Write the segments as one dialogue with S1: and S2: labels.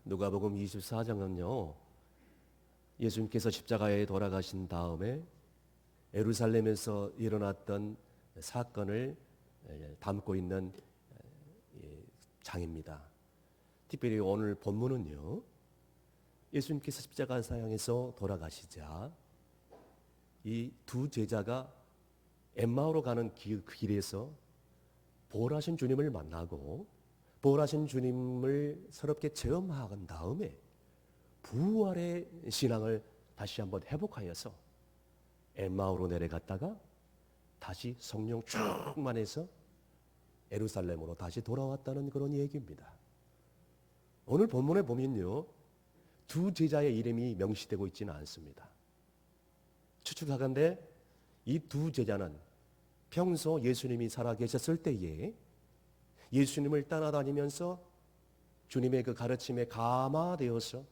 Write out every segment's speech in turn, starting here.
S1: 누가복음 24장은요. 예수님께서 십자가에 돌아가신 다음에 예루살렘에서 일어났던 사건을 담고 있는 장입니다. 특별히 오늘 본문은요. 예수님께서 십자가 사형에서 돌아가시자 이 두 제자가 엠마오로 가는 길에서 부활하신 주님을 만나고 부활하신 주님을 새롭게 체험한 다음에 부활의 신앙을 다시 한번 회복하여서 엠마오로 내려갔다가 다시 성령 충만해서 예루살렘으로 다시 돌아왔다는 그런 얘기입니다. 오늘 본문에 보면요, 두 제자의 이름이 명시되고 있지는 않습니다. 추측하건대 이 두 제자는 평소 예수님이 살아계셨을 때에 예수님을 따라다니면서 주님의 그 가르침에 감화되어서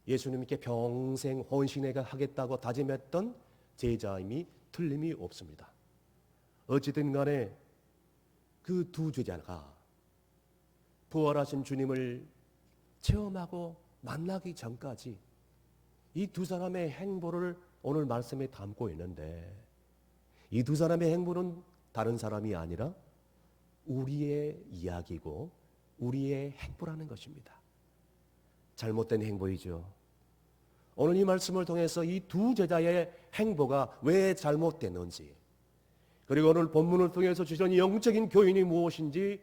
S1: 예수님께 평생 헌신하겠다고 다짐했던 제자임이 틀림이 없습니다. 어찌든 간에 그 두 제자가 부활하신 주님을 체험하고 만나기 전까지 이 두 사람의 행보를 오늘 말씀에 담고 있는데, 이 두 사람의 행보는 다른 사람이 아니라 우리의 이야기고 우리의 행보라는 것입니다. 잘못된 행보이죠. 오늘 이 말씀을 통해서 이 두 제자의 행보가 왜 잘못됐는지, 그리고 오늘 본문을 통해서 주시는 영적인 교훈이 무엇인지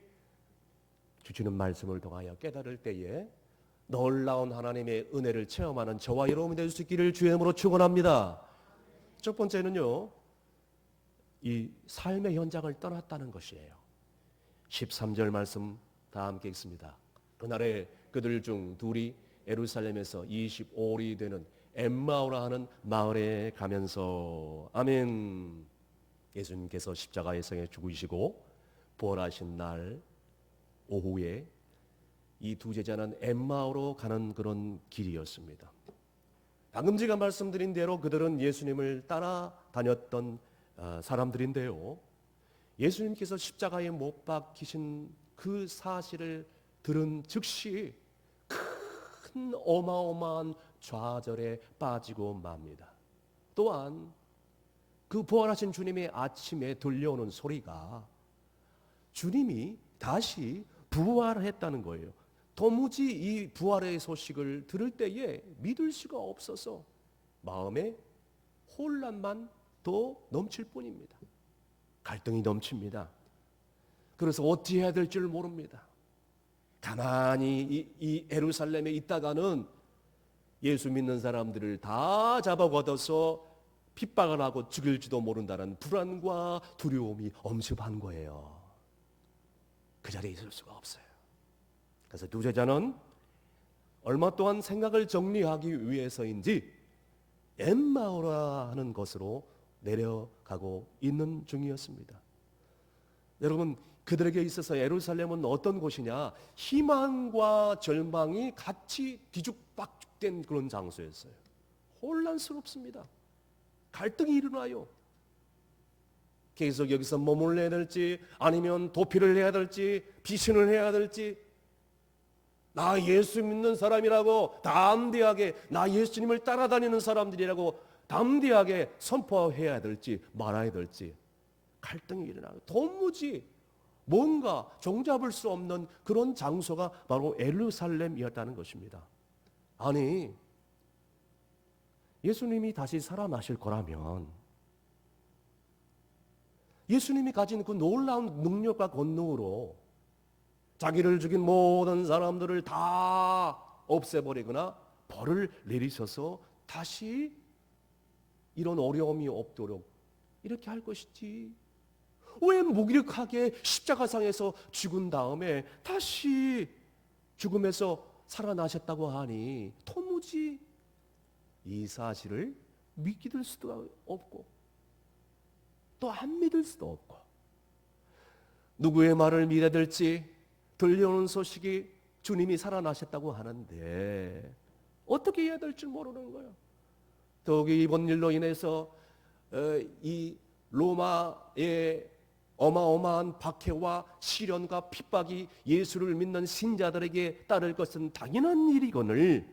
S1: 주시는 말씀을 통하여 깨달을 때에 놀라운 하나님의 은혜를 체험하는 저와 여러분이 될 수 있기를 주의 이름으로 축원합니다. 첫 번째는요, 이 삶의 현장을 떠났다는 것이에요. 13절 말씀 다 함께 읽습니다. 그날에 그들 중 둘이 예루살렘에서 25里 되는 엠마오라 하는 마을에 가면서, 아멘. 예수님께서 십자가에서 죽으시고 부활하신 날 오후에 이 두 제자는 엠마오로 가는 그런 길이었습니다. 방금 제가 말씀드린 대로 그들은 예수님을 따라다녔던 사람들인데요. 예수님께서 십자가에 못 박히신 그 사실을 들은 즉시 큰 어마어마한 좌절에 빠지고 맙니다. 또한 그 부활하신 주님의 아침에 들려오는 소리가 주님이 다시 부활했다는 거예요. 도무지 이 부활의 소식을 들을 때에 믿을 수가 없어서 마음에 혼란만 더 넘칠 뿐입니다. 갈등이 넘칩니다. 그래서 어떻게 해야 될 줄 모릅니다. 가만히 이 예루살렘에 있다가는 예수 믿는 사람들을 다 잡아 걷어서 핍박을 하고 죽일지도 모른다는 불안과 두려움이 엄습한 거예요. 그 자리에 있을 수가 없어요. 그래서 두 제자는 얼마 동안 생각을 정리하기 위해서인지 엠마오라 하는 곳으로 내려가고 있는 중이었습니다. 여러분, 그들에게 있어서 예루살렘은 어떤 곳이냐? 희망과 절망이 같이 뒤죽박죽된 그런 장소였어요. 혼란스럽습니다. 갈등이 일어나요. 계속 여기서 머물러야 될지, 아니면 도피를 해야 될지, 피신을 해야 될지, 나 예수 믿는 사람이라고 담대하게, 나 예수님을 따라다니는 사람들이라고 담대하게 선포해야 될지 말아야 될지 갈등이 일어나고, 도무지 뭔가 종잡을 수 없는 그런 장소가 바로 예루살렘이었다는 것입니다. 아니, 예수님이 다시 살아나실 거라면 예수님이 가진 그 놀라운 능력과 권능으로 자기를 죽인 모든 사람들을 다 없애버리거나 벌을 내리셔서 다시 이런 어려움이 없도록 이렇게 할 것이지, 왜 무기력하게 십자가상에서 죽은 다음에 다시 죽음에서 살아나셨다고 하니 도무지 이 사실을 믿을 수도 없고 또 안 믿을 수도 없고, 누구의 말을 믿어야 될지, 들려오는 소식이 주님이 살아나셨다고 하는데 어떻게 해야 될지 모르는 거예요. 더욱이 이번 일로 인해서 이 로마의 어마어마한 박해와 시련과 핍박이 예수를 믿는 신자들에게 따를 것은 당연한 일이거늘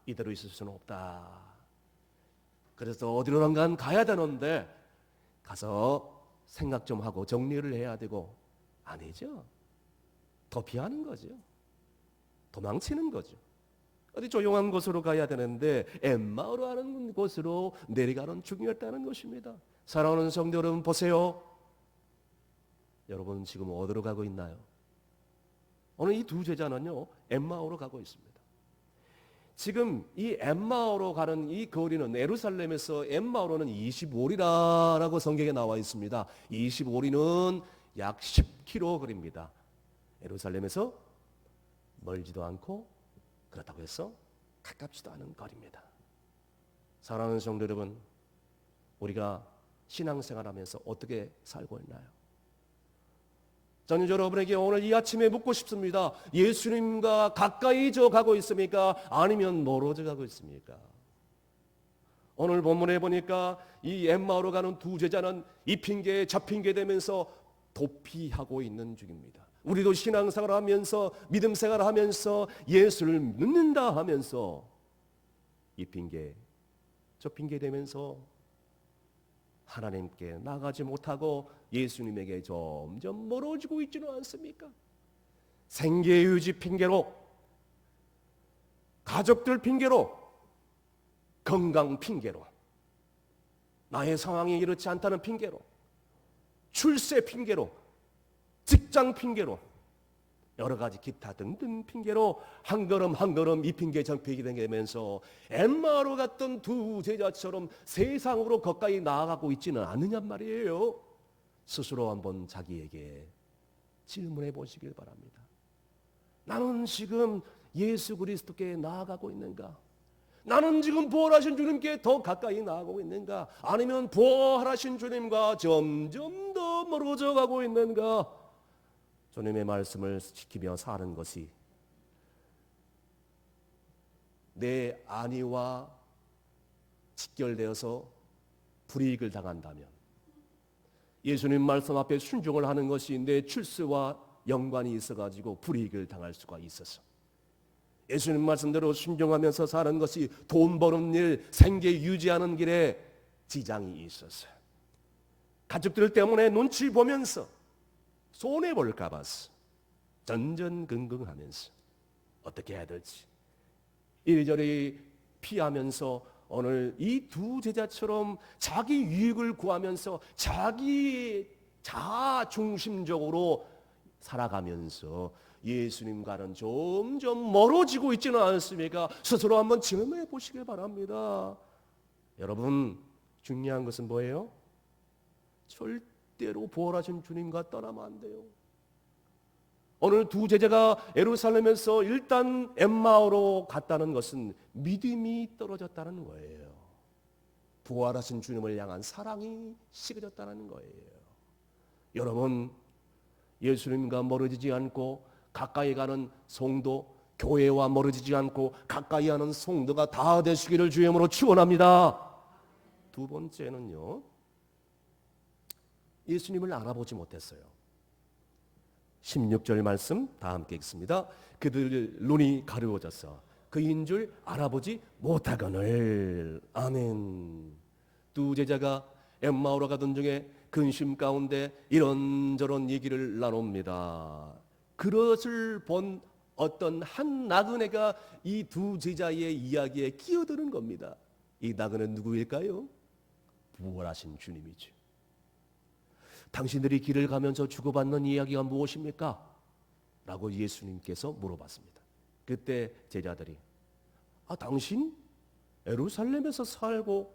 S1: 이대로 있을 수는 없다. 그래서 어디론가 가야 되는데 가서 생각 좀 하고 정리를 해야 되고 아니죠. 도피하는 거죠. 도망치는 거죠. 어디 조용한 곳으로 가야 되는데 엠마오로 하는 곳으로 내려가는 중이었다는 것입니다. 사랑하는 성도 여러분 보세요. 여러분 지금 어디로 가고 있나요? 오늘 이 두 제자는요 엠마오로 가고 있습니다. 지금 이 엠마오로 가는 이 거리는 예루살렘에서 엠마오로는 25리라고 성경에 나와 있습니다. 25리는 약 10km 거리입니다. 예루살렘에서 멀지도 않고 그렇다고 해서 가깝지도 않은 거리입니다. 사랑하는 성도 여러분, 우리가 신앙생활하면서 어떻게 살고 있나요? 저는 여러분에게 오늘 이 아침에 묻고 싶습니다. 예수님과 가까이 가고 있습니까? 아니면 멀어져 가고 있습니까? 오늘 본문에 보니까 이 엠마오로 가는 두 제자는 이 핑계 저 핑계 대면서 도피하고 있는 중입니다. 우리도 신앙생활을 하면서 믿음 생활을 하면서 예수를 믿는다 하면서 이 핑계 저 핑계 대면서 하나님께 나가지 못하고 예수님에게 점점 멀어지고 있지는 않습니까? 생계유지 핑계로, 가족들 핑계로, 건강 핑계로, 나의 상황이 이렇지 않다는 핑계로, 출세 핑계로, 직장 핑계로, 여러 가지 기타 등등 핑계로 한 걸음 한 걸음 이 핑계 저 핑계 되면서 엠마오로 갔던 두 제자처럼 세상으로 가까이 나아가고 있지는 않느냔 말이에요. 스스로 한번 자기에게 질문해 보시길 바랍니다. 나는 지금 예수 그리스도께 나아가고 있는가? 나는 지금 부활하신 주님께 더 가까이 나아가고 있는가? 아니면 부활하신 주님과 점점 더 멀어져 가고 있는가? 주님의 말씀을 지키며 사는 것이 내 안위와 직결되어서 불이익을 당한다면, 예수님 말씀 앞에 순종을 하는 것이 내 출세와 연관이 있어가지고 불이익을 당할 수가 있어서, 예수님 말씀대로 순종하면서 사는 것이 돈 버는 일, 생계 유지하는 길에 지장이 있어서, 가족들 때문에 눈치 보면서 손해볼까 봐서 전전긍긍하면서 어떻게 해야 될지 이리저리 피하면서 오늘 이 두 제자처럼 자기 유익을 구하면서 자기 자아 중심적으로 살아가면서 예수님과는 점점 멀어지고 있지는 않습니까? 스스로 한번 질문해 보시길 바랍니다. 여러분, 중요한 것은 뭐예요? 절대로 부활하신 주님과 떠나면 안 돼요. 오늘 두 제자가 예루살렘에서 일단 엠마오로 갔다는 것은 믿음이 떨어졌다는 거예요. 부활하신 주님을 향한 사랑이 식어졌다는 거예요. 여러분, 예수님과 멀어지지 않고 가까이 가는 성도, 교회와 멀어지지 않고 가까이 하는 성도가 다 되시기를 주님으로 축원합니다. 두 번째는요, 예수님을 알아보지 못했어요. 16절 말씀 다 함께 읽습니다. 그들 눈이 가려워져서 그인 줄 알아보지 못하거늘. 아멘. 두 제자가 엠마오로 가던 중에 근심 가운데 이런저런 얘기를 나눕니다. 그것을 본 어떤 한 나그네가 이 두 제자의 이야기에 끼어드는 겁니다. 이 나그네는 누구일까요? 부활하신 주님이죠. 당신들이 길을 가면서 주고받는 이야기가 무엇입니까? 라고 예수님께서 물어봤습니다. 그때 제자들이 당신 예루살렘에서 살고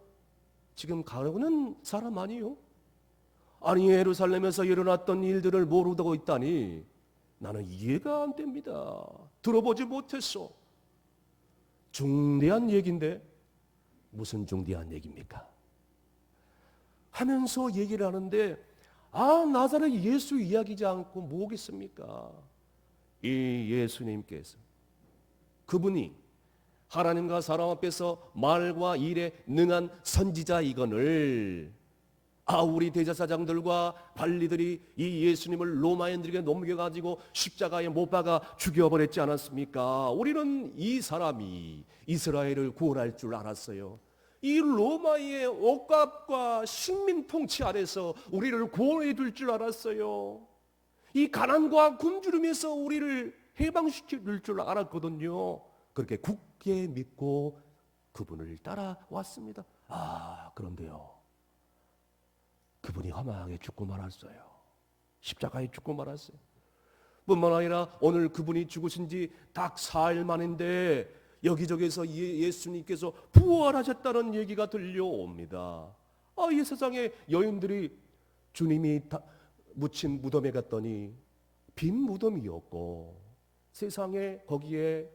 S1: 지금 가는 사람 아니요? 아니, 예루살렘에서 일어났던 일들을 모르고 있다니 나는 이해가 안 됩니다. 들어보지 못했어. 중대한 얘기인데 무슨 중대한 얘기입니까? 하면서 얘기를 하는데 나사렛 예수 이야기지 않고 뭐겠습니까? 이 예수님께서, 그분이 하나님과 사람 앞에서 말과 일에 능한 선지자이거늘 우리 대제사장들과 관리들이 이 예수님을 로마인들에게 넘겨가지고 십자가에 못 박아 죽여버렸지 않았습니까? 우리는 이 사람이 이스라엘을 구원할 줄 알았어요. 이 로마의 억압과 식민 통치 아래서 우리를 구원해 줄 줄 알았어요. 이 가난과 굶주림에서 우리를 해방시킬 줄 알았거든요. 그렇게 굳게 믿고 그분을 따라왔습니다. 그런데요, 그분이 험하게 죽고 말았어요. 십자가에 죽고 말았어요. 뿐만 아니라 오늘 그분이 죽으신 지 딱 4일 만인데 여기저기서 예수님께서 부활하셨다는 얘기가 들려옵니다. 이 세상에 여인들이 주님이 묻힌 무덤에 갔더니 빈 무덤이었고, 세상에 거기에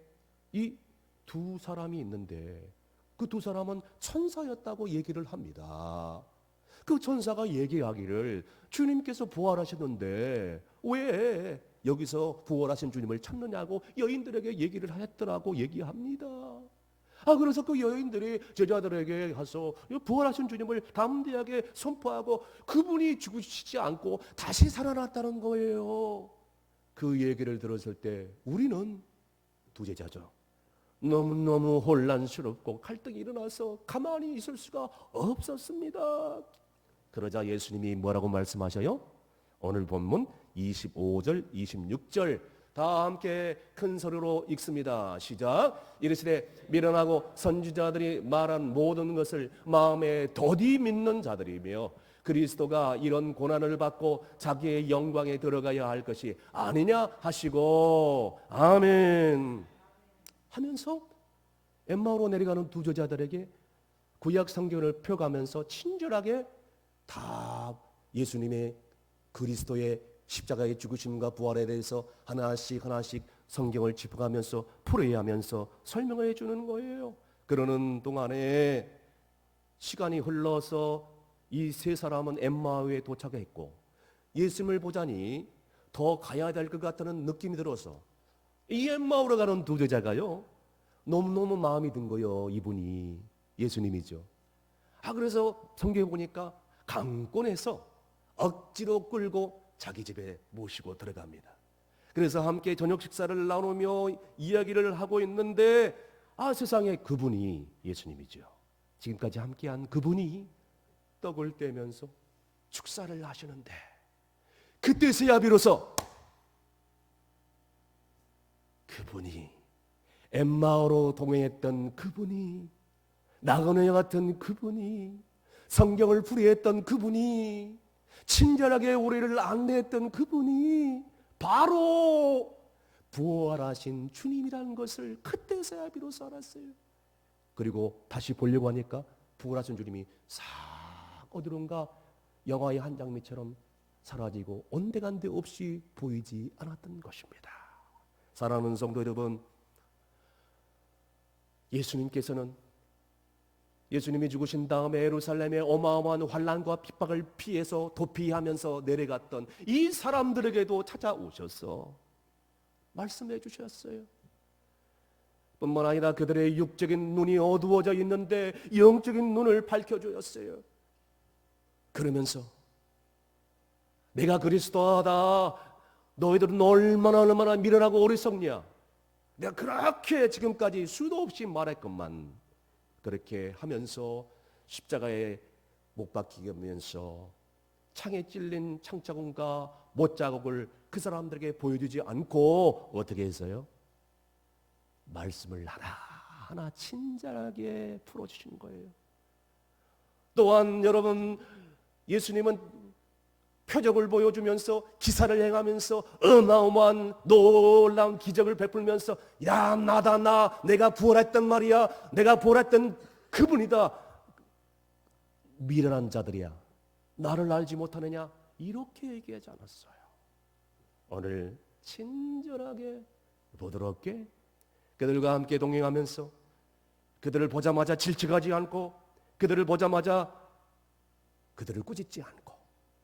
S1: 이 두 사람이 있는데 그 두 사람은 천사였다고 얘기를 합니다. 그 천사가 얘기하기를 주님께서 부활하셨는데 왜 여기서 부활하신 주님을 찾느냐고 여인들에게 얘기를 했더라고 얘기합니다. 그래서 그 여인들이 제자들에게 가서 부활하신 주님을 담대하게 선포하고 그분이 죽으시지 않고 다시 살아났다는 거예요. 그 얘기를 들었을 때 우리는 두 제자죠. 너무너무 혼란스럽고 갈등이 일어나서 가만히 있을 수가 없었습니다. 그러자 예수님이 뭐라고 말씀하셔요? 오늘 본문 25절, 26절 다 함께 큰 소리로 읽습니다. 시작. 이르시되 미련하고 선지자들이 말한 모든 것을 마음에 더디 믿는 자들이며 그리스도가 이런 고난을 받고 자기의 영광에 들어가야 할 것이 아니냐 하시고 아멘 하면서 엠마오로 내려가는 두 제자들에게 구약 성경을 펴가면서 친절하게 다 예수님의 그리스도의 십자가의 죽으심과 부활에 대해서 하나씩 하나씩 성경을 짚어가면서 풀이하면서 설명을 해주는 거예요. 그러는 동안에 시간이 흘러서 이 세 사람은 엠마오에 도착했고 예수님을 보자니 더 가야 될 것 같다는 느낌이 들어서 이 엠마오로 가는 두 제자가요 너무너무 마음이 든 거예요. 이분이 예수님이죠. 그래서 성경에 보니까 강권해서 억지로 끌고 자기 집에 모시고 들어갑니다. 그래서 함께 저녁 식사를 나누며 이야기를 하고 있는데 세상에 그분이 예수님이죠. 지금까지 함께한 그분이 떡을 떼면서 축사를 하시는데 그때서야 비로소 그분이 엠마오로 동행했던 그분이 나그네 같은 그분이 성경을 풀이했던 그분이 친절하게 우리를 안내했던 그분이 바로 부활하신 주님이라는 것을 그때서야 비로소 알았어요. 그리고 다시 보려고 하니까 부활하신 주님이 싹 어디론가 영화의 한 장면처럼 사라지고 온데간데 없이 보이지 않았던 것입니다. 사랑하는 성도 여러분, 예수님께서는 예수님이 죽으신 다음에 예루살렘의 어마어마한 환난과 핍박을 피해서 도피하면서 내려갔던 이 사람들에게도 찾아오셔서 말씀해 주셨어요. 뿐만 아니라 그들의 육적인 눈이 어두워져 있는데 영적인 눈을 밝혀주셨어요. 그러면서 내가 그리스도다, 너희들은 얼마나 미련하고 어리석냐, 내가 그렇게 지금까지 수도 없이 말했건만 그렇게 하면서 십자가에 못 박히면서 창에 찔린 창자국과 못자국을 그 사람들에게 보여주지 않고 어떻게 했어요? 말씀을 하나하나 친절하게 풀어주신 거예요. 또한 여러분, 예수님은 표적을 보여주면서 기사를 행하면서 어마어마한 놀라운 기적을 베풀면서 야 나다 나 내가 부활했단 말이야, 내가 부활했던 그분이다, 미련한 자들이야 나를 알지 못하느냐 이렇게 얘기하지 않았어요. 오늘 친절하게 부드럽게 그들과 함께 동행하면서 그들을 보자마자 질책하지 않고 그들을 보자마자 그들을 꾸짖지 않고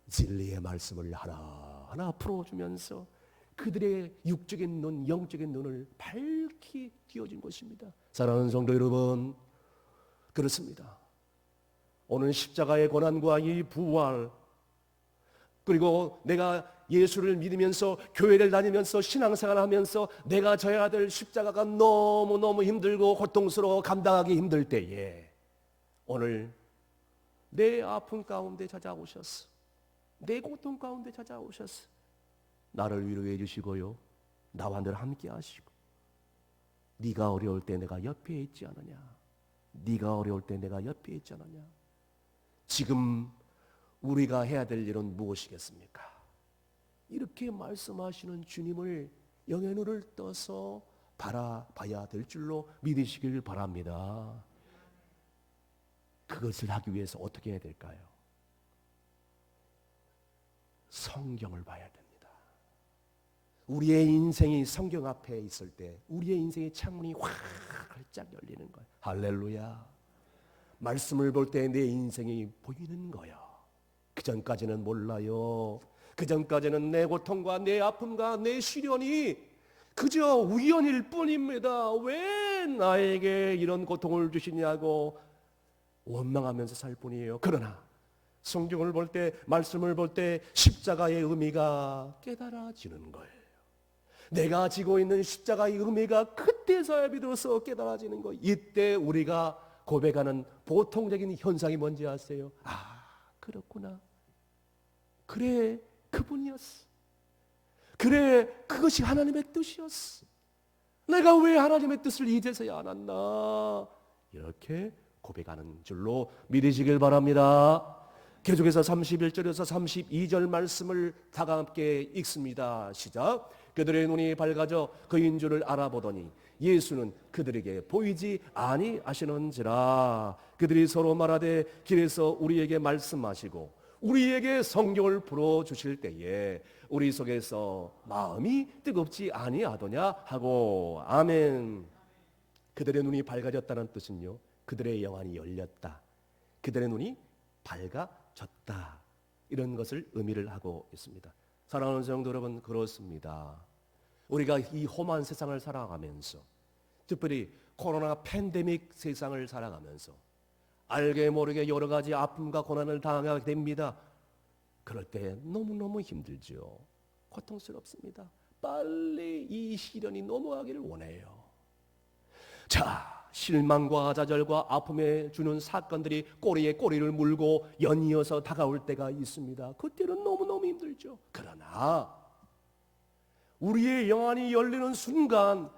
S1: 진리의 말씀을 하나하나 풀어주면서 그들의 육적인 눈, 영적인 눈을 밝히 띄워준 것입니다. 사랑하는 성도 여러분, 그렇습니다. 오늘 십자가의 고난과 이 부활, 그리고 내가 예수를 믿으면서 교회를 다니면서 신앙생활을 하면서 내가 져야 될 십자가가 너무너무 힘들고 고통스러워 감당하기 힘들 때에 오늘 내 아픔 가운데 찾아오셨어. 내 고통 가운데 찾아오셨어. 나를 위로해 주시고요, 나와 늘 함께 하시고, 네가 어려울 때 내가 옆에 있지 않느냐, 네가 어려울 때 내가 옆에 있지 않느냐. 지금 우리가 해야 될 일은 무엇이겠습니까? 이렇게 말씀하시는 주님을 영의 눈을 떠서 바라봐야 될 줄로 믿으시길 바랍니다. 그것을 하기 위해서 어떻게 해야 될까요? 성경을 봐야 됩니다. 우리의 인생이 성경 앞에 있을 때 우리의 인생의 창문이 활짝 열리는 거예요. 할렐루야. 말씀을 볼 때 내 인생이 보이는 거예요. 그 전까지는 몰라요. 그 전까지는 내 고통과 내 아픔과 내 시련이 그저 우연일 뿐입니다. 왜 나에게 이런 고통을 주시냐고 원망하면서 살 뿐이에요. 그러나 성경을 볼 때, 말씀을 볼 때 십자가의 의미가 깨달아지는 거예요. 내가 지고 있는 십자가의 의미가 그때서야 비로소 깨달아지는 거예요. 이때 우리가 고백하는 보통적인 현상이 뭔지 아세요? 아, 그렇구나. 그래, 그분이었어. 그래, 그것이 하나님의 뜻이었어. 내가 왜 하나님의 뜻을 이제서야 알았나? 이렇게 고백하는 줄로 믿으시길 바랍니다. 계속해서 31절에서 32절 말씀을 다 함께 읽습니다. 시작. 그들의 눈이 밝아져 그인 줄을 알아보더니 예수는 그들에게 보이지 아니하시는지라. 그들이 서로 말하되 길에서 우리에게 말씀하시고 우리에게 성경을 풀어주실 때에 우리 속에서 마음이 뜨겁지 아니하더냐 하고. 아멘. 그들의 눈이 밝아졌다는 뜻은요, 그들의 영안이 열렸다, 그들의 눈이 밝아졌다, 이런 것을 의미를 하고 있습니다. 사랑하는 성도 여러분, 그렇습니다. 우리가 이 험한 세상을 살아가면서, 특별히 코로나 팬데믹 세상을 살아가면서 알게 모르게 여러 가지 아픔과 고난을 당하게 됩니다. 그럴 때 너무너무 힘들죠. 고통스럽습니다. 빨리 이 시련이 넘어가기를 원해요. 자, 실망과 좌절과 아픔에 주는 사건들이 꼬리에 꼬리를 물고 연이어서 다가올 때가 있습니다. 그때는 너무너무 힘들죠. 그러나 우리의 영안이 열리는 순간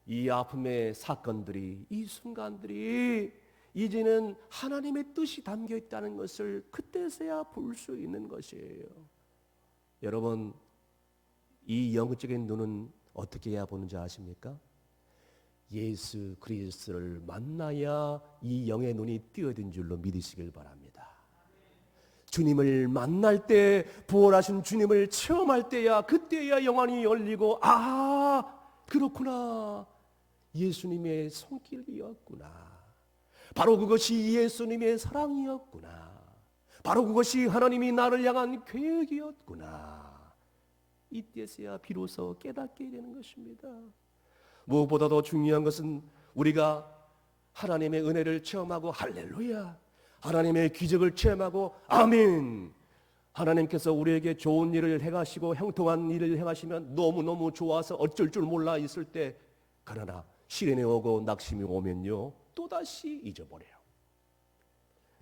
S1: 이 아픔의 사건들이, 이 순간들이 이제는 하나님의 뜻이 담겨 있다는 것을 그때서야 볼 수 있는 것이에요. 여러분, 이 영적인 눈은 어떻게 해야 보는지 아십니까? 예수 그리스도를 만나야 이 영의 눈이 띄어든 줄로 믿으시길 바랍니다. 주님을 만날 때, 부활하신 주님을 체험할 때야, 그때야 영안이 열리고, 아, 그렇구나, 예수님의 손길이었구나, 바로 그것이 예수님의 사랑이었구나, 바로 그것이 하나님이 나를 향한 계획이었구나, 이때서야 비로소 깨닫게 되는 것입니다. 무엇보다도 중요한 것은 우리가 하나님의 은혜를 체험하고, 할렐루야, 하나님의 기적을 체험하고, 아멘, 하나님께서 우리에게 좋은 일을 행하시고 형통한 일을 행하시면 너무너무 좋아서 어쩔 줄 몰라 있을 때, 그러나 시련이 오고 낙심이 오면요, 또다시 잊어버려요.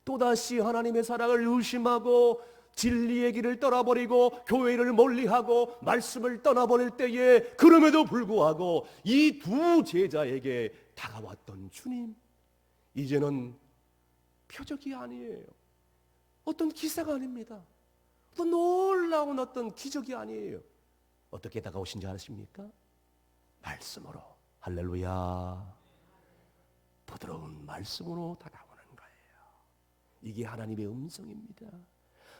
S1: 또다시 하나님의 사랑을 의심하고 진리의 길을 떠나버리고 교회를 멀리하고 말씀을 떠나버릴 때에, 그럼에도 불구하고 이 두 제자에게 다가왔던 주님, 이제는 표적이 아니에요. 어떤 기사가 아닙니다. 어떤 놀라운 어떤 기적이 아니에요. 어떻게 다가오신지 아십니까? 말씀으로. 할렐루야. 부드러운 말씀으로 다가오는 거예요. 이게 하나님의 음성입니다.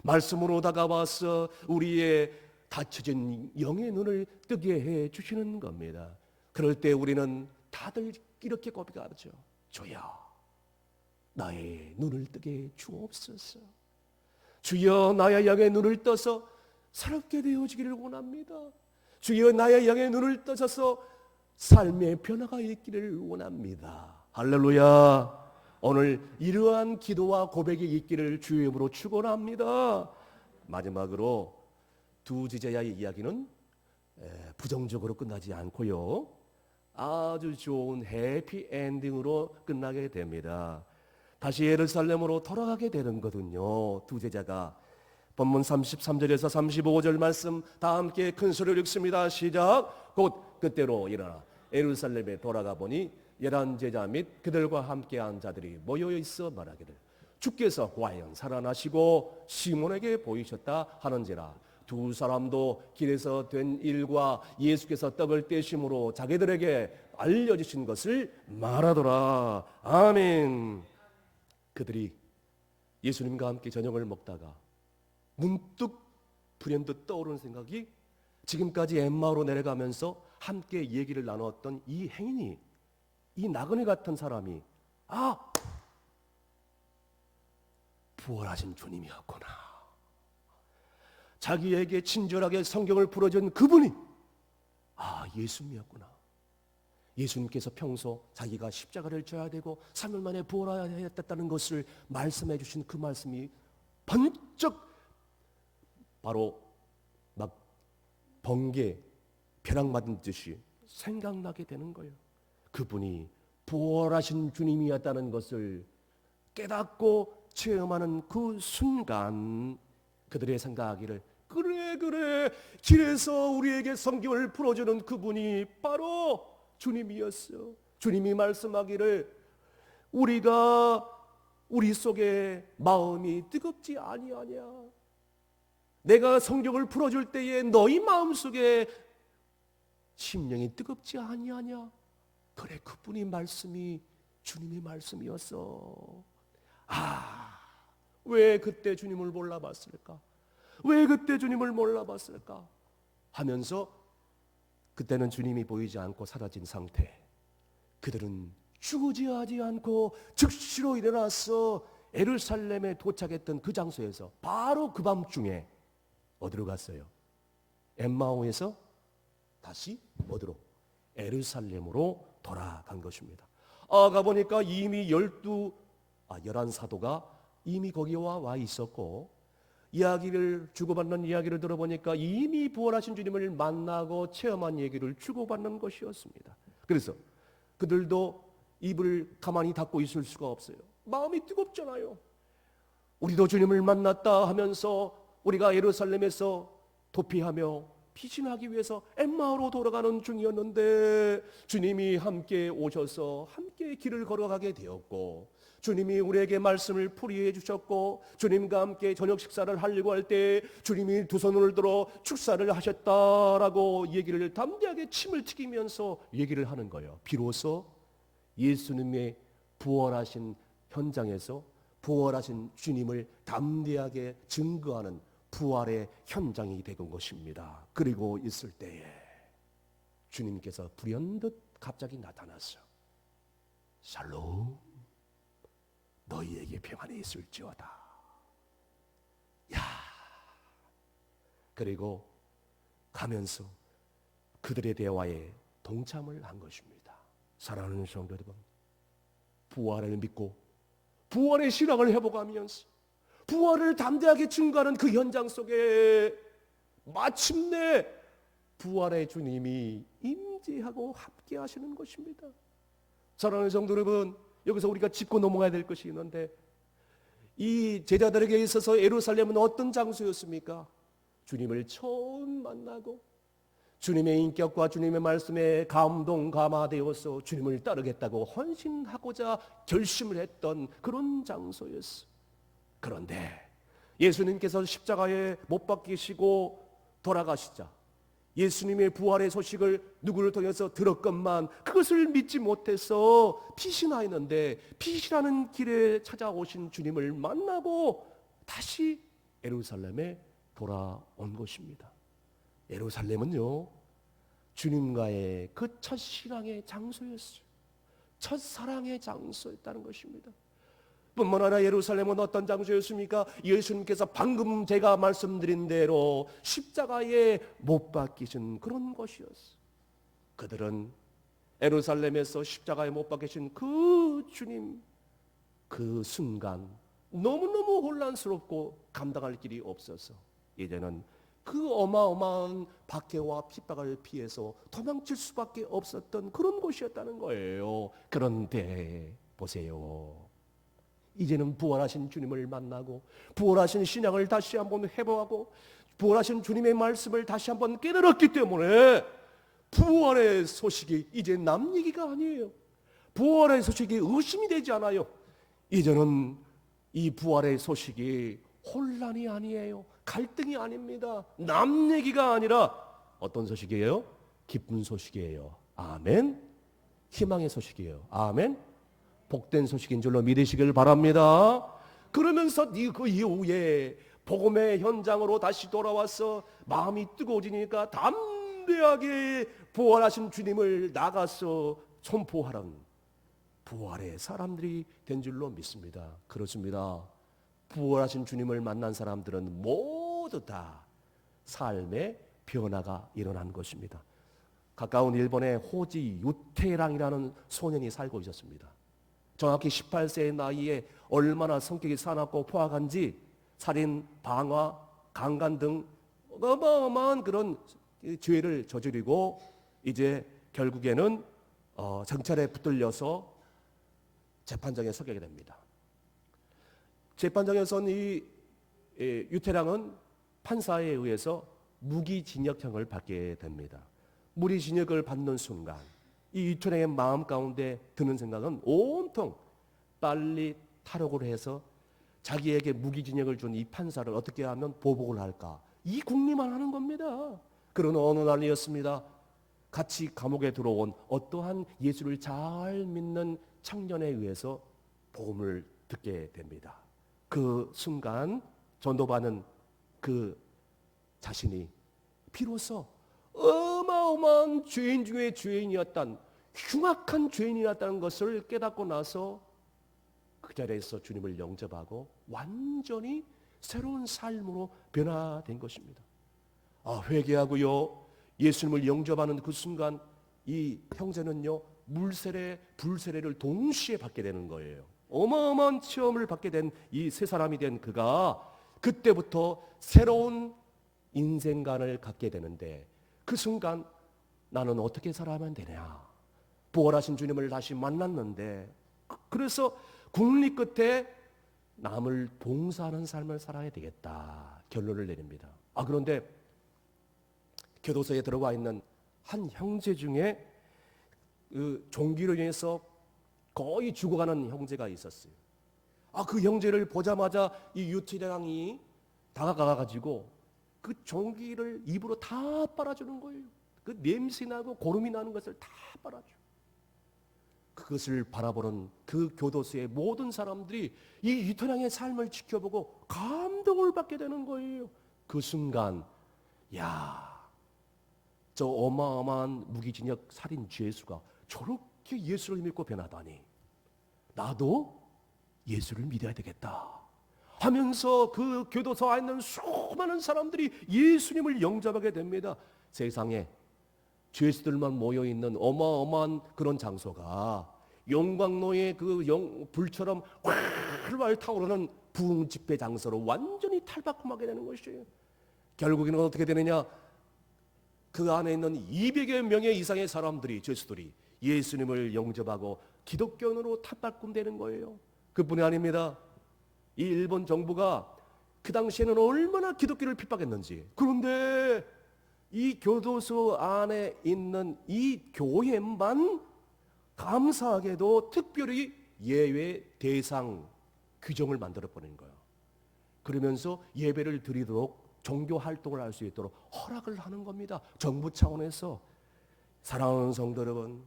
S1: 말씀으로 다가와서 우리의 닫혀진 영의 눈을 뜨게 해 주시는 겁니다. 그럴 때 우리는 다들 이렇게 고백하죠. 주여, 나의 눈을 뜨게 주옵소서. 주여, 나의 영의 눈을 떠서 새롭게 되어지기를 원합니다. 주여, 나의 영의 눈을 떠셔서 삶의 변화가 있기를 원합니다. 할렐루야. 오늘 이러한 기도와 고백이 있기를 주의 이름으로 축원합니다. 마지막으로 두 제자의 이야기는 부정적으로 끝나지 않고요, 아주 좋은 해피 엔딩으로 끝나게 됩니다. 다시 예루살렘으로 돌아가게 되는 거거든요. 두 제자가 본문 33절에서 35절 말씀 다 함께 큰 소리로 읽습니다. 시작. 곧 그때로 일어나 예루살렘에 돌아가 보니 11제자 및 그들과 함께한 자들이 모여 있어 말하기를 주께서 과연 살아나시고 시몬에게 보이셨다 하는지라. 두 사람도 길에서 된 일과 예수께서 떡을 떼심으로 자기들에게 알려주신 것을 말하더라. 아멘. 그들이 예수님과 함께 저녁을 먹다가 문득 불현듯 떠오르는 생각이, 지금까지 엠마오로 내려가면서 함께 얘기를 나눴던 이 행인이, 이 나그네 같은 사람이 부활하신 주님이었구나. 자기에게 친절하게 성경을 풀어준 그분이 예수님이었구나. 예수님께서 평소 자기가 십자가를 져야 되고 3일 만에 부활해야 했다는 것을 말씀해 주신 그 말씀이 번쩍 바로 막 번개 벼락 맞은 듯이 생각나게 되는 거예요. 그분이 부활하신 주님이었다는 것을 깨닫고 체험하는 그 순간 그들의 생각하기를, 그래 길에서 우리에게 성경을 풀어주는 그분이 바로 주님이었어. 주님이 말씀하기를 우리가 우리 속에 마음이 뜨겁지 아니하냐. 내가 성경을 풀어줄 때에 너희 마음속에 심령이 뜨겁지 아니하냐. 그래, 그분이 말씀이 주님의 말씀이었어. 왜 그때 주님을 몰라봤을까? 왜 그때 주님을 몰라봤을까? 하면서 그때는 주님이 보이지 않고 사라진 상태, 그들은 주저하지 않고 즉시로 일어나서 예루살렘에 도착했던 그 장소에서 바로 그 밤중에 어디로 갔어요? 엠마오에서 다시 어디로? 예루살렘으로 돌아간 것입니다. 가보니까 이미 11사도가 이미 거기에 와 있었고, 이야기를 주고받는 이야기를 들어보니까 이미 부활하신 주님을 만나고 체험한 얘기를 주고받는 것이었습니다. 그래서 그들도 입을 가만히 닫고 있을 수가 없어요. 마음이 뜨겁잖아요. 우리도 주님을 만났다 하면서 우리가 예루살렘에서 도피하며 피신하기 위해서 엠마오로 돌아가는 중이었는데 주님이 함께 오셔서 함께 길을 걸어가게 되었고, 주님이 우리에게 말씀을 풀이해 주셨고, 주님과 함께 저녁 식사를 하려고 할 때 주님이 두 손을 들어 축사를 하셨다라고 얘기를 담대하게 침을 튀기면서 얘기를 하는 거예요. 비로소 예수님의 부활하신 현장에서 부활하신 주님을 담대하게 증거하는 부활의 현장이 되는 것입니다. 그리고 있을 때에 주님께서 불현듯 갑자기 나타났어요. 샬롬, 너희에게 평안이 있을지어다. 그리고 가면서 그들의 대화에 동참을 한 것입니다. 사랑하는 성도 여러분, 부활을 믿고 부활의 신앙을 회복하면서 부활을 담대하게 증거하는 그 현장 속에 마침내 부활의 주님이 임재하고 함께 하시는 것입니다. 사랑하는 성도 여러분, 여기서 우리가 짚고 넘어가야 될 것이 있는데, 이 제자들에게 있어서 예루살렘은 어떤 장소였습니까? 주님을 처음 만나고 주님의 인격과 주님의 말씀에 감동감화되어서 주님을 따르겠다고 헌신하고자 결심을 했던 그런 장소였어요. 그런데 예수님께서 십자가에 못 박히시고 돌아가시자 예수님의 부활의 소식을 누구를 통해서 들었건만 그것을 믿지 못해서 피신하였는데, 피신하는 길에 찾아오신 주님을 만나고 다시 예루살렘에 돌아온 것입니다. 예루살렘은요, 주님과의 그 첫 신앙의 장소였어요. 첫 사랑의 장소였다는 것입니다. 뿐만 아니라 예루살렘은 어떤 장소였습니까? 예수님께서 방금 제가 말씀드린 대로 십자가에 못 박히신 그런 곳이었어요. 그들은 예루살렘에서 십자가에 못 박히신 그 주님, 그 순간 너무너무 혼란스럽고 감당할 길이 없어서 이제는 그 어마어마한 박해와 핍박을 피해서 도망칠 수밖에 없었던 그런 곳이었다는 거예요. 그런데 보세요. 이제는 부활하신 주님을 만나고 부활하신 신앙을 다시 한번 회복하고 부활하신 주님의 말씀을 다시 한번 깨달았기 때문에 부활의 소식이 이제 남 얘기가 아니에요. 부활의 소식이 의심이 되지 않아요. 이제는 이 부활의 소식이 혼란이 아니에요. 갈등이 아닙니다. 남 얘기가 아니라 어떤 소식이에요? 기쁜 소식이에요. 아멘. 희망의 소식이에요. 아멘. 복된 소식인 줄로 믿으시길 바랍니다. 그러면서 그 이후에 복음의 현장으로 다시 돌아와서 마음이 뜨거워지니까 담대하게 부활하신 주님을 나가서 선포하라는 부활의 사람들이 된 줄로 믿습니다. 그렇습니다. 부활하신 주님을 만난 사람들은 모두 다 삶의 변화가 일어난 것입니다. 가까운 일본의 호지 유태랑이라는 소년이 살고 있었습니다. 정확히 18세의 나이에 얼마나 성격이 사납고 포악한지 살인, 방화, 강간 등 어마어마한 그런 죄를 저지르고 이제 결국에는 경찰에 붙들려서 재판장에 서게 됩니다. 재판장에서는 이 유태랑은 판사에 의해서 무기징역형을 받게 됩니다. 무기징역을 받는 순간 이 유태랑의 마음 가운데 드는 생각은 온통 빨리 탈옥을 해서 자기에게 무기징역을 준 이 판사를 어떻게 하면 보복을 할까, 이 궁리만 하는 겁니다. 그런 어느 날이었습니다. 같이 감옥에 들어온 어떠한 예수를 잘 믿는 청년에 의해서 복음을 듣게 됩니다. 그 순간 전도받은 그 자신이 비로소 어마어마한 죄인 중에 죄인이었던, 흉악한 죄인이었다는 것을 깨닫고 나서 그 자리에서 주님을 영접하고 완전히 새로운 삶으로 변화된 것입니다. 회개하고요, 예수님을 영접하는 그 순간 이 형제는요, 물세례, 불세례를 동시에 받게 되는 거예요. 어마어마한 체험을 받게 된 이 세 사람이 된 그가 그때부터 새로운 인생관을 갖게 되는데, 그 순간 나는 어떻게 살아야만 되냐, 부활하신 주님을 다시 만났는데 그래서 국리 끝에 남을 봉사하는 삶을 살아야 되겠다 결론을 내립니다. 그런데 교도소에 들어와 있는 한 형제 중에 그 종기로 인해서 거의 죽어가는 형제가 있었어요. 그 형제를 보자마자 이 유태랑이 다가가가지고 그 종기를 입으로 다 빨아주는 거예요. 그 냄새 나고 고름이 나는 것을 다 빨아줘. 그것을 바라보는 그 교도소의 모든 사람들이 이 유태랑의 삶을 지켜보고 감동을 받게 되는 거예요. 그 순간, 저 어마어마한 무기징역 살인 죄수가 저렇게 예수를 믿고 변하다니, 나도 예수를 믿어야 되겠다 하면서 그 교도소 안에 있는 수많은 사람들이 예수님을 영접하게 됩니다. 세상에 죄수들만 모여있는 어마어마한 그런 장소가 용광로의 그 불처럼 활활 타오르는 부흥 집회 장소로 완전히 탈바꿈하게 되는 것이에요. 결국에는 어떻게 되느냐, 그 안에 있는 200여 명의 이상의 사람들이, 죄수들이 예수님을 영접하고 기독교인으로 탈바꿈되는 거예요. 그뿐이 아닙니다. 이 일본 정부가 그 당시에는 얼마나 기독교를 핍박했는지, 그런데 이 교도소 안에 있는 이 교회만 감사하게도 특별히 예외 대상 규정을 만들어 버린 거예요. 그러면서 예배를 드리도록, 종교 활동을 할 수 있도록 허락을 하는 겁니다. 정부 차원에서. 사랑하는 성도 여러분,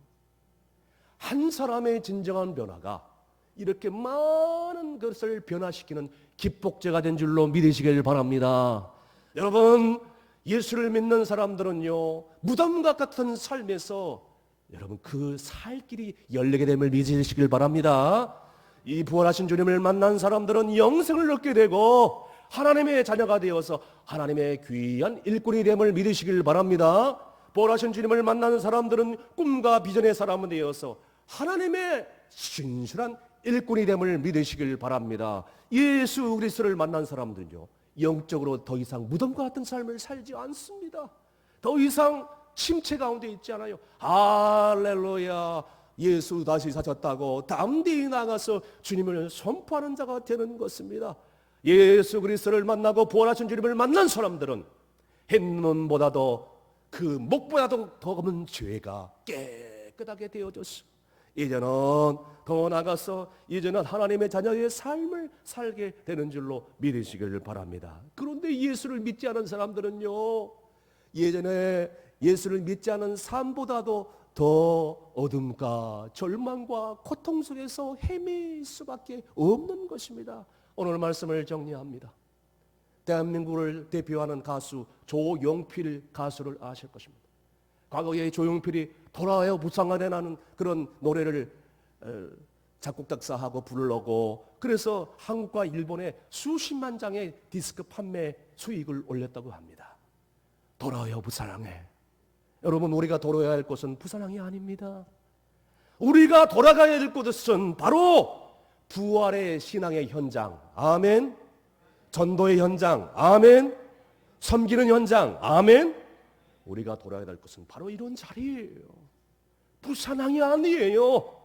S1: 한 사람의 진정한 변화가 이렇게 많은 것을 변화시키는 기폭제가 된 줄로 믿으시길 바랍니다. 여러분, 예수를 믿는 사람들은요, 무덤과 같은 삶에서 여러분 그 살 길이 열리게 됨을 믿으시길 바랍니다. 이 부활하신 주님을 만난 사람들은 영생을 얻게 되고 하나님의 자녀가 되어서 하나님의 귀한 일꾼이 됨을 믿으시길 바랍니다. 부활하신 주님을 만나는 사람들은 꿈과 비전의 사람이 되어서 하나님의 신실한 일꾼이 됨을 믿으시길 바랍니다. 예수 그리스도를 만난 사람들은요, 영적으로 더 이상 무덤과 같은 삶을 살지 않습니다. 더 이상 침체 가운데 있지 않아요. 할렐루야, 예수 다시 사셨다고 담대히 나가서 주님을 선포하는 자가 되는 것입니다. 예수 그리스도를 만나고 부활하신 주님을 만난 사람들은 햇눈보다도 그 목보다도 더 검은 죄가 깨끗하게 되어졌어. 이제는 더 나아가서 이제는 하나님의 자녀의 삶을 살게 되는 줄로 믿으시기를 바랍니다. 그런데 예수를 믿지 않은 사람들은요, 예전에 예수를 믿지 않은 삶보다도 더 어둠과 절망과 고통 속에서 헤맬 수밖에 없는 것입니다. 오늘 말씀을 정리합니다. 대한민국을 대표하는 가수 조용필 가수를 아실 것입니다. 과거에 조용필이 돌아와요 무상하네라는 그런 노래를 작곡 작사하고 부르고, 그래서 한국과 일본에 수십만 장의 디스크 판매 수익을 올렸다고 합니다. 돌아와요 부산항에. 여러분, 우리가 돌아야 할 곳은 부산항이 아닙니다. 우리가 돌아가야 될 곳은 바로 부활의 신앙의 현장, 아멘. 전도의 현장, 아멘. 섬기는 현장, 아멘. 우리가 돌아야 될 것은 바로 이런 자리예요. 부산항이 아니에요.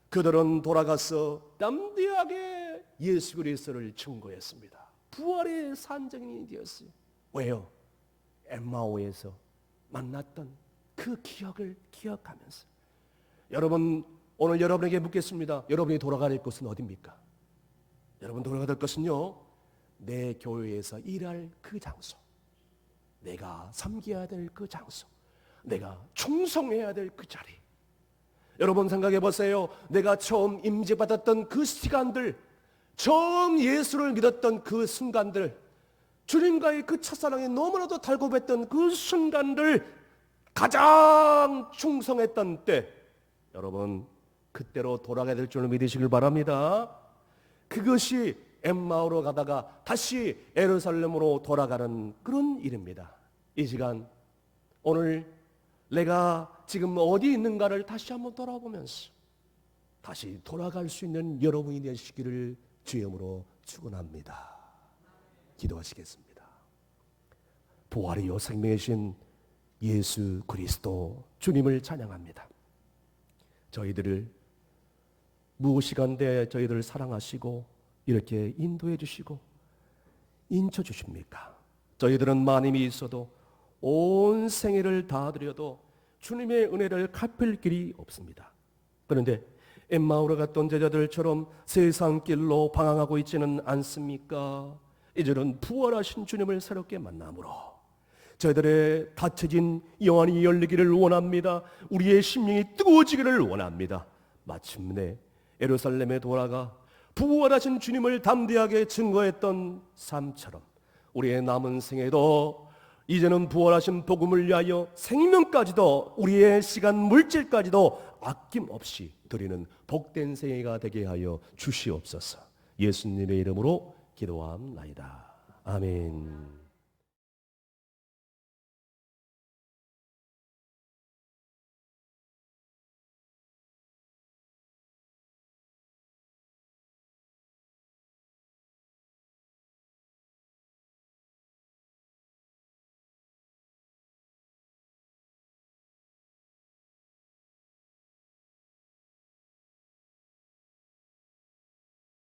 S1: 그들은 돌아가서 담대하게 예수 그리스도를 증거했습니다. 부활의 산증인이 되었어요. 왜요? 엠마오에서 만났던 그 기억을 기억하면서. 여러분, 오늘 여러분에게 묻겠습니다. 여러분이 돌아갈 곳은 어디입니까? 여러분 돌아가야 될 것은요, 내 교회에서 일할 그 장소, 내가 섬겨야 될 그 장소, 내가 충성해야 될 그 자리. 여러분 생각해 보세요. 내가 처음 임재받았던 그 시간들, 처음 예수를 믿었던 그 순간들, 주님과의 그 첫사랑에 너무나도 달콤했던 그 순간들, 가장 충성했던 때, 여러분 그때로 돌아가야 될 줄 믿으시길 바랍니다. 그것이 엠마오로 가다가 다시 예루살렘으로 돌아가는 그런 일입니다. 이 시간, 오늘 내가 지금 어디 있는가를 다시 한번 돌아보면서 다시 돌아갈 수 있는 여러분이 되시기를 주님으로 축원합니다. 기도하시겠습니다. 부활이요 생명이신 예수 그리스도 주님을 찬양합니다. 저희들을 무엇이간데 저희들을 사랑하시고 이렇게 인도해 주시고 인쳐 주십니까? 저희들은 많은 힘이 있어도 온 생애를 다 드려도 주님의 은혜를 갚을 길이 없습니다. 그런데 엠마오로 갔던 제자들처럼 세상 길로 방황하고 있지는 않습니까? 이제는 부활하신 주님을 새롭게 만남으로 저희들의 닫혀진 영안이 열리기를 원합니다. 우리의 심령이 뜨거워지기를 원합니다. 마침내 예루살렘에 돌아가 부활하신 주님을 담대하게 증거했던 삶처럼 우리의 남은 생에도 이제는 부활하신 복음을 위하여 생명까지도, 우리의 시간 물질까지도 아낌없이 드리는 복된 생애가 되게 하여 주시옵소서. 예수님의 이름으로 기도함나이다. 아멘.